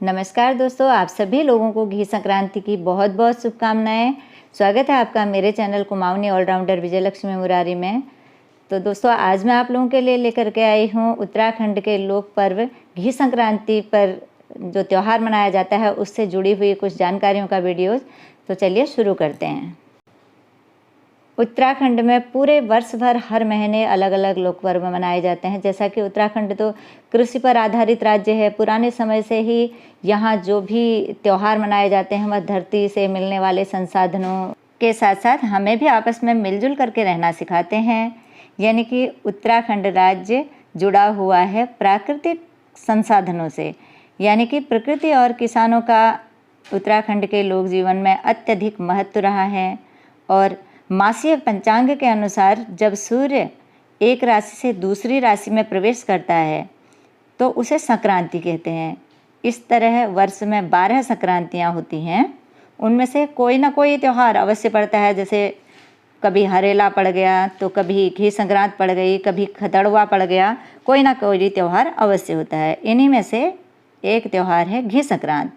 नमस्कार दोस्तों, आप सभी लोगों को घी संक्रांति की बहुत बहुत शुभकामनाएं। स्वागत है आपका मेरे चैनल कुमाऊनी ऑलराउंडर विजयलक्ष्मी मुरारी में। तो दोस्तों, आज मैं आप लोगों के लिए लेकर के आई हूँ उत्तराखंड के लोक पर्व घी संक्रांति पर जो त्यौहार मनाया जाता है उससे जुड़ी हुई कुछ जानकारियों का वीडियो। तो चलिए शुरू करते हैं। उत्तराखंड में पूरे वर्ष भर हर महीने अलग अलग लोक पर्व मनाए जाते हैं। जैसा कि उत्तराखंड तो कृषि पर आधारित राज्य है, पुराने समय से ही यहाँ जो भी त्यौहार मनाए जाते हैं वह धरती से मिलने वाले संसाधनों के साथ साथ हमें भी आपस में मिलजुल करके रहना सिखाते हैं। यानी कि उत्तराखंड राज्य जुड़ा हुआ है प्राकृतिक संसाधनों से, यानी कि प्रकृति और किसानों का उत्तराखंड के लोक जीवन में अत्यधिक महत्व रहा है। और मासीय पंचांग के अनुसार जब सूर्य एक राशि से दूसरी राशि में प्रवेश करता है तो उसे संक्रांति कहते हैं। इस तरह वर्ष में 12 संक्रांतियाँ होती हैं, उनमें से कोई ना कोई त्यौहार अवश्य पड़ता है। जैसे कभी हरेला पड़ गया तो कभी घी संक्रांत पड़ गई, कभी खतड़वा पड़ गया, कोई ना कोई त्यौहार अवश्य होता है। इन्हीं में से एक त्यौहार है घी संक्रांत।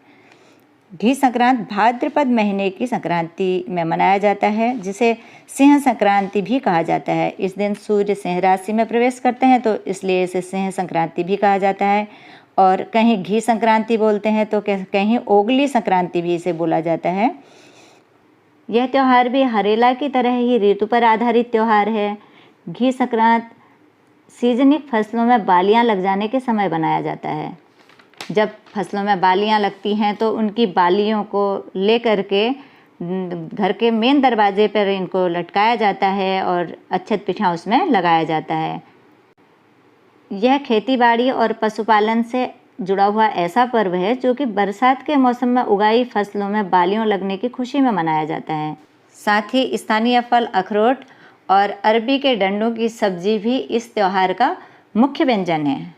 घी संक्रांत भाद्रपद महीने की संक्रांति में मनाया जाता है, जिसे सिंह संक्रांति भी कहा जाता है। इस दिन सूर्य सिंह राशि में प्रवेश करते हैं तो इसलिए इसे सिंह संक्रांति भी कहा जाता है। और कहीं घी संक्रांति बोलते हैं तो कहीं ओगली संक्रांति भी इसे बोला जाता है। यह त्यौहार भी हरेला की तरह ही ऋतु पर आधारित त्यौहार है। घी संक्रांत सीजनिक फसलों में बालियां लग जाने के समय बनाया जाता है। जब फसलों में बालियां लगती हैं तो उनकी बालियों को लेकर के घर के मेन दरवाजे पर इनको लटकाया जाता है और अक्षत पिठा उसमें लगाया जाता है। यह खेतीबाड़ी और पशुपालन से जुड़ा हुआ ऐसा पर्व है जो कि बरसात के मौसम में उगाई फसलों में बालियों लगने की खुशी में मनाया जाता है। साथ ही स्थानीय फल अखरोट और अरबी के डंडों की सब्जी भी इस त्यौहार का मुख्य व्यंजन है।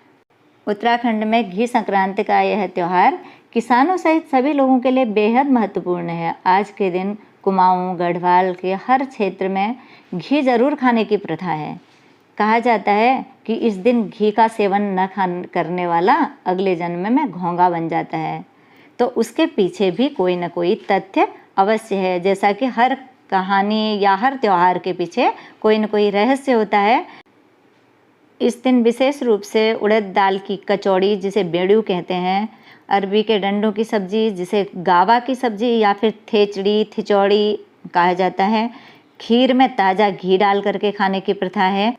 उत्तराखंड में घी संक्रांति का यह त्यौहार किसानों सहित सभी लोगों के लिए बेहद महत्वपूर्ण है। आज के दिन कुमाऊं गढ़वाल के हर क्षेत्र में घी जरूर खाने की प्रथा है। कहा जाता है कि इस दिन घी का सेवन न करने वाला अगले जन्म में घोंघा बन जाता है। तो उसके पीछे भी कोई न कोई तथ्य अवश्य है। जैसा कि हर कहानी या हर त्यौहार के पीछे कोई न कोई रहस्य होता है। इस दिन विशेष रूप से उड़द दाल की कचौड़ी, जिसे बेड़ू कहते हैं, अरबी के डंडों की सब्जी, जिसे गावा की सब्जी या फिर थेचड़ी थिचौड़ी कहा जाता है, खीर में ताज़ा घी डाल करके खाने की प्रथा है।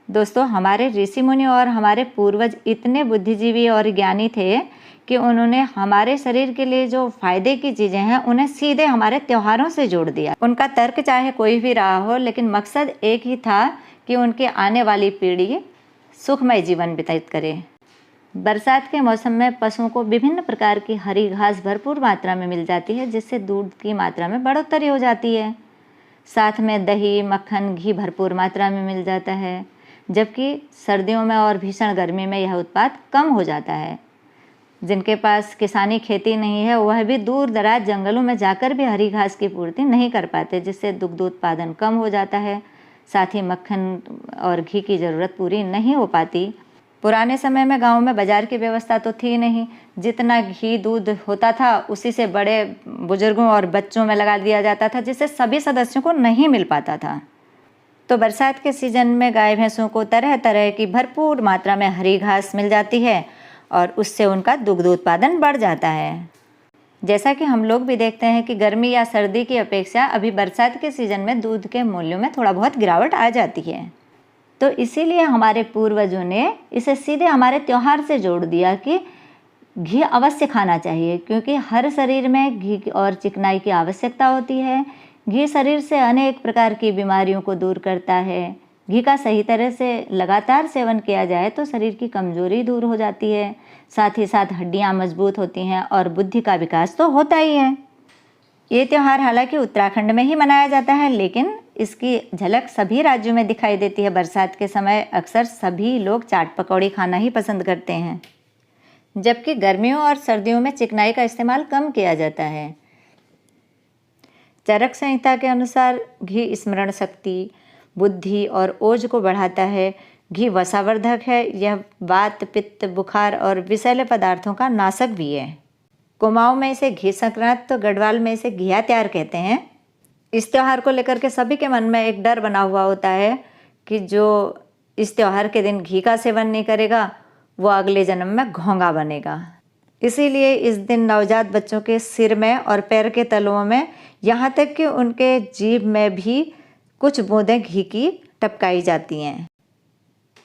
दोस्तों, हमारे ऋषि मुनि और हमारे पूर्वज इतने बुद्धिजीवी और ज्ञानी थे कि उन्होंने हमारे शरीर के लिए जो फायदे की चीज़ें हैं उन्हें सीधे हमारे त्योहारों से जोड़ दिया। उनका तर्क चाहे कोई भी रहा हो, लेकिन मकसद एक ही था कि उनके आने वाली पीढ़ी सुखमय जीवन व्यतीत करे। बरसात के मौसम में पशुओं को विभिन्न प्रकार की हरी घास भरपूर मात्रा में मिल जाती है, जिससे दूध की मात्रा में बढ़ोतरी हो जाती है। साथ में दही मक्खन घी भरपूर मात्रा में मिल जाता है, जबकि सर्दियों में और भीषण गर्मी में यह उत्पाद कम हो जाता है। जिनके पास किसानी खेती नहीं है वह भी दूर दराज जंगलों में जाकर भी हरी घास की पूर्ति नहीं कर पाते, जिससे दुग्ध उत्पादन कम हो जाता है। साथ ही मक्खन और घी की ज़रूरत पूरी नहीं हो पाती। पुराने समय में गांव में बाज़ार की व्यवस्था तो थी नहीं। जितना घी दूध होता था उसी से बड़े बुजुर्गों और बच्चों में लगा दिया जाता था, जिससे सभी सदस्यों को नहीं मिल पाता था। तो बरसात के सीजन में गाय भैंसों को तरह तरह की भरपूर मात्रा में हरी घास मिल जाती है और उससे उनका दुग्ध उत्पादन बढ़ जाता है। जैसा कि हम लोग भी देखते हैं कि गर्मी या सर्दी की अपेक्षा अभी बरसात के सीज़न में दूध के मूल्यों में थोड़ा बहुत गिरावट आ जाती है। तो इसीलिए हमारे पूर्वजों ने इसे सीधे हमारे त्यौहार से जोड़ दिया कि घी अवश्य खाना चाहिए, क्योंकि हर शरीर में घी और चिकनाई की आवश्यकता होती है। घी शरीर से अनेक प्रकार की बीमारियों को दूर करता है। घी का सही तरह से लगातार सेवन किया जाए तो शरीर की कमजोरी दूर हो जाती है। साथ ही साथ हड्डियां मजबूत होती हैं और बुद्धि का विकास तो होता ही है। ये त्यौहार हालांकि उत्तराखंड में ही मनाया जाता है, लेकिन इसकी झलक सभी राज्यों में दिखाई देती है। बरसात के समय अक्सर सभी लोग चाट पकौड़ी खाना ही पसंद करते हैं, जबकि गर्मियों और सर्दियों में चिकनाई का इस्तेमाल कम किया जाता है। चरक संहिता के अनुसार घी स्मरण शक्ति, बुद्धि और ओज को बढ़ाता है। घी वसावर्धक है। यह वात, पित्त, बुखार और विषैले पदार्थों का नाशक भी है। कुमाऊं में इसे घी संक्रांत तो गढ़वाल में इसे घिया त्यार कहते हैं। इस त्यौहार को लेकर के सभी के मन में एक डर बना हुआ होता है कि जो इस त्यौहार के दिन घी का सेवन नहीं करेगा वो अगले जन्म में घोंघा बनेगा। इसीलिए इस दिन नवजात बच्चों के सिर में और पैर के तलुओं में, यहाँ तक कि उनके जीभ में भी कुछ बूंदें घी की टपकाई जाती हैं।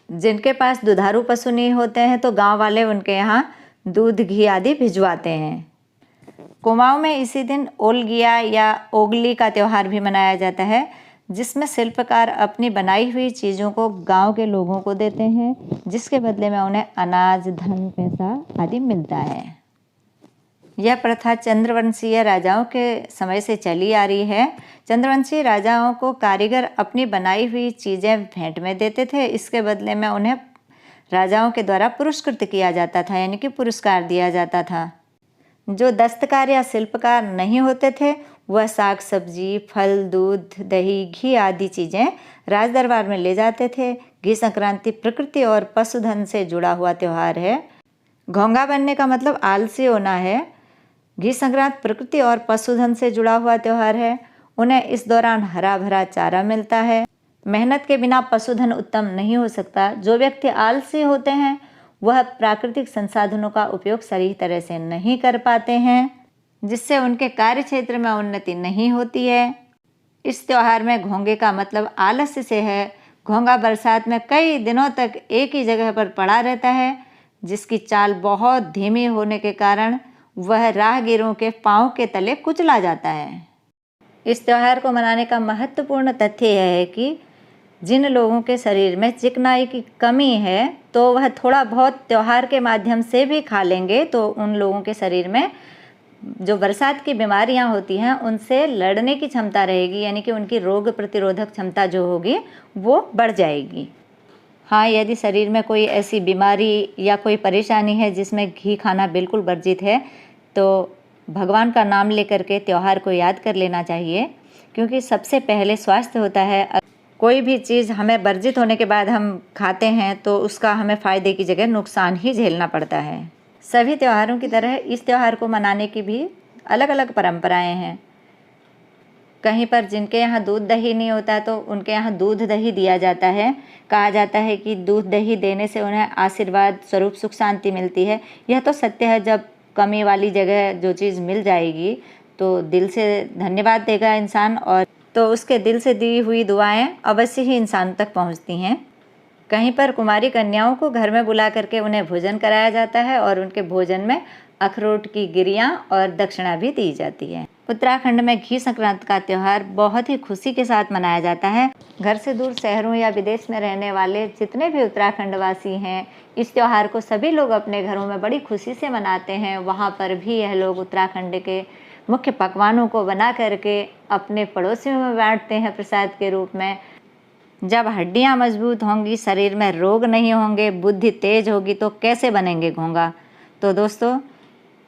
जिनके पास दुधारू पशु नहीं होते हैं तो गांव वाले उनके यहाँ दूध, घी आदि भिजवाते हैं। कुमाऊं में इसी दिन ओलगिया या ओगली का त्यौहार भी मनाया जाता है, जिसमें शिल्पकार अपनी बनाई हुई चीज़ों को गांव के लोगों को देते हैं, जिसके बदले में उन्हें अनाज, धन, पैसा आदि मिलता है। यह प्रथा चंद्रवंशीय राजाओं के समय से चली आ रही है। चंद्रवंशीय राजाओं को कारीगर अपनी बनाई हुई चीज़ें भेंट में देते थे। इसके बदले में उन्हें राजाओं के द्वारा पुरस्कृत किया जाता था, यानी कि पुरस्कार दिया जाता था। जो दस्तकार या शिल्पकार नहीं होते थे वह साग सब्जी, फल, दूध, दही, घी आदि चीज़ें राज दरबार में ले जाते थे। घी संक्रांति प्रकृति और पशुधन से जुड़ा हुआ त्यौहार है। घोंघा बनने का मतलब आलसी होना है। घी संक्रांत प्रकृति और पशुधन से जुड़ा हुआ त्यौहार है। उन्हें इस दौरान हरा भरा चारा मिलता है। मेहनत के बिना पशुधन उत्तम नहीं हो सकता। जो व्यक्ति आलसी होते हैं वह प्राकृतिक संसाधनों का उपयोग सही तरह से नहीं कर पाते हैं, जिससे उनके कार्य क्षेत्र में उन्नति नहीं होती है। इस त्यौहार में घोंघे का मतलब आलस्य से है। घोंघा बरसात में कई दिनों तक एक ही जगह पर पड़ा रहता है, जिसकी चाल बहुत धीमी होने के कारण वह राहगीरों के पांव के तले कुचला जाता है। इस त्यौहार को मनाने का महत्वपूर्ण तथ्य यह है कि जिन लोगों के शरीर में चिकनाई की कमी है तो वह थोड़ा बहुत त्यौहार के माध्यम से भी खा लेंगे तो उन लोगों के शरीर में जो बरसात की बीमारियां होती हैं उनसे लड़ने की क्षमता रहेगी, यानी कि उनकी रोग प्रतिरोधक क्षमता जो होगी वो बढ़ जाएगी। हाँ, यदि शरीर में कोई ऐसी बीमारी या कोई परेशानी है जिसमें घी खाना बिल्कुल वर्जित है तो भगवान का नाम लेकर के त्यौहार को याद कर लेना चाहिए, क्योंकि सबसे पहले स्वास्थ्य होता है। कोई भी चीज़ हमें वर्जित होने के बाद हम खाते हैं तो उसका हमें फ़ायदे की जगह नुकसान ही झेलना पड़ता है। सभी त्योहारों की तरह इस त्यौहार को मनाने की भी अलग अलग परंपराएं हैं। कहीं पर जिनके यहाँ दूध दही नहीं होता तो उनके यहाँ दूध दही दिया जाता है। कहा जाता है कि दूध दही देने से उन्हें आशीर्वाद स्वरूप सुख शांति मिलती है। यह तो सत्य है, जब कमी वाली जगह जो चीज़ मिल जाएगी तो दिल से धन्यवाद देगा इंसान, और तो उसके दिल से दी हुई दुआएं अवश्य ही इंसान तक पहुंचती हैं। कहीं पर कुमारी कन्याओं को घर में बुला करके उन्हें भोजन कराया जाता है और उनके भोजन में अखरोट की गिरियां और दक्षिणा भी दी जाती है। उत्तराखंड में घी संक्रांत का त्यौहार बहुत ही खुशी के साथ मनाया जाता है। घर से दूर शहरों या विदेश में रहने वाले जितने भी उत्तराखंड वासी हैं, इस त्यौहार को सभी लोग अपने घरों में बड़ी खुशी से मनाते हैं। वहाँ पर भी यह लोग उत्तराखंड के मुख्य पकवानों को बना करके अपने पड़ोसियों में बांटते हैं प्रसाद के रूप में। जब हड्डियां मजबूत होंगी, शरीर में रोग नहीं होंगे, बुद्धि तेज होगी तो कैसे बनेंगे घोंघा। तो दोस्तों,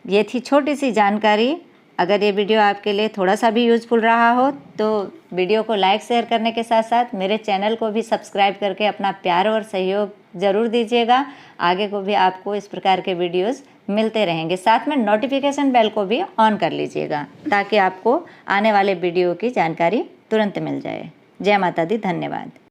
ये थी छोटी सी जानकारी। अगर ये वीडियो आपके लिए थोड़ा सा भी यूज़फुल रहा हो तो वीडियो को लाइक शेयर करने के साथ साथ मेरे चैनल को भी सब्सक्राइब करके अपना प्यार और सहयोग ज़रूर दीजिएगा। आगे को भी आपको इस प्रकार के वीडियोस मिलते रहेंगे। साथ में नोटिफिकेशन बेल को भी ऑन कर लीजिएगा ताकि आपको आने वाले वीडियो की जानकारी तुरंत मिल जाए। जय माता दी, धन्यवाद।